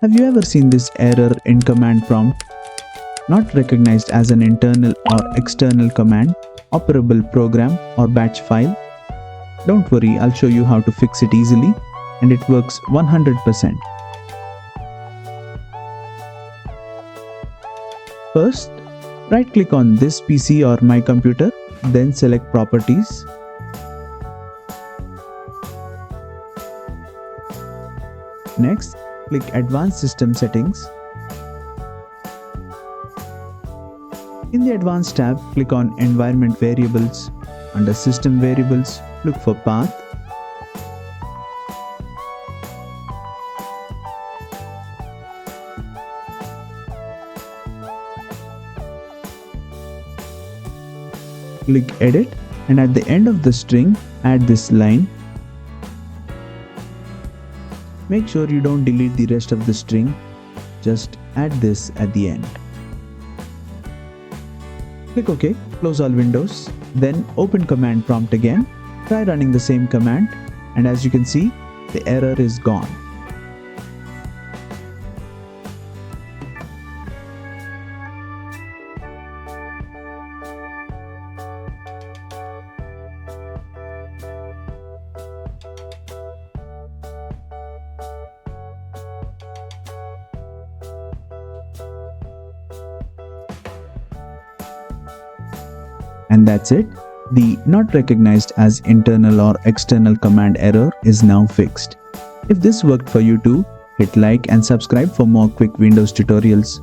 Have you ever seen this error in command prompt? Not recognized as an internal or external command, operable program or batch file? Don't worry, I'll show you how to fix it easily, and it works 100%. First, right-click on this PC or my computer, then select Properties. Next, click Advanced System Settings. In the Advanced tab, click on Environment Variables. Under System Variables, look for Path. Click Edit, and at the end of the string, add this line. Make sure you don't delete the rest of the string, just add this at the end. Click OK, close all windows, then open command prompt again, try running the same command, and as you can see, the error is gone. And that's it. The not recognized as internal or external command error is now fixed. If this worked for you too, hit like and subscribe for more quick Windows tutorials.